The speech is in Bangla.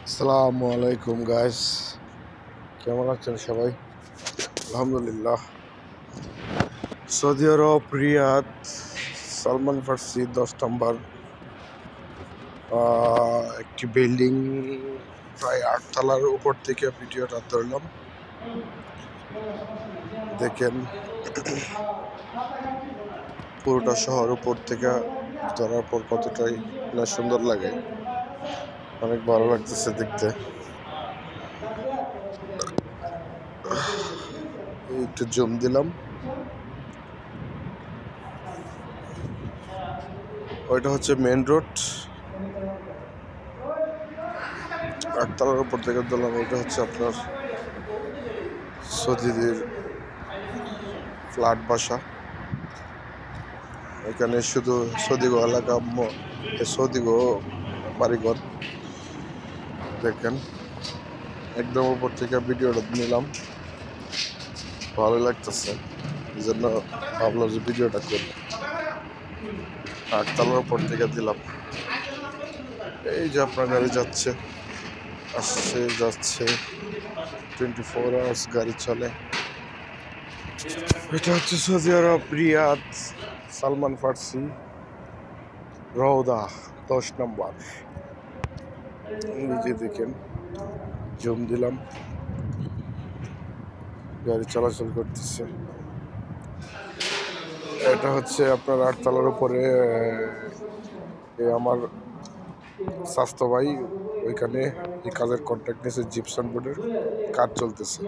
আসসালামু আলাইকুম গাইস, কেমন আছেন সবাই? আলহামদুলিল্লাহ। সৌদি আরব রিয়াদ সালমান ফার্সি 10 নম্বর একটি বিল্ডিং, প্রায় 8 তলার উপর থেকে ভিডিওটা ধরলাম। দেখেন পুরোটা শহর উপর থেকে ধরার পর কতটাই না সুন্দর লাগে, অনেক ভালো লাগতেছে দেখতে। একটু জুম দিলাম, ওইটা হচ্ছে মেন রোড। 8 তলার উপর থেকে দিলাম, ওইটা হচ্ছে আপনার সৌদিদের ফ্ল্যাট বাসা। এখানে শুধু সৌদিগো এলাকা, সৌদিগো বাড়িঘর। দেখেন একদম উপর থেকে ভিডিওটা নিলাম, ভালো লাগতেছে, এই জন্য ভাবলাম যে ভিডিওটা করি। 8 তলার উপর থেকে দিলাম। এই যে আপনার গাড়ি যাচ্ছে, আসছে যাচ্ছে, 24 আওয়ার্স গাড়ি চলে। এটা হচ্ছে সৌদি আরব রিয়াদ সালমান ফার্সি রওদা 10 নম্বর। নিজে দেখেন, জুম দিলাম, গাড়ি চলাচল করতেছে। এটা হচ্ছে আপনার 8 তলার উপরে আমার স্বাস্থ্য ভাই ওইখানে এই কাজের কন্ট্রাক্ট নিয়েছে, জিপসান বোর্ডের কাজ চলতেছে।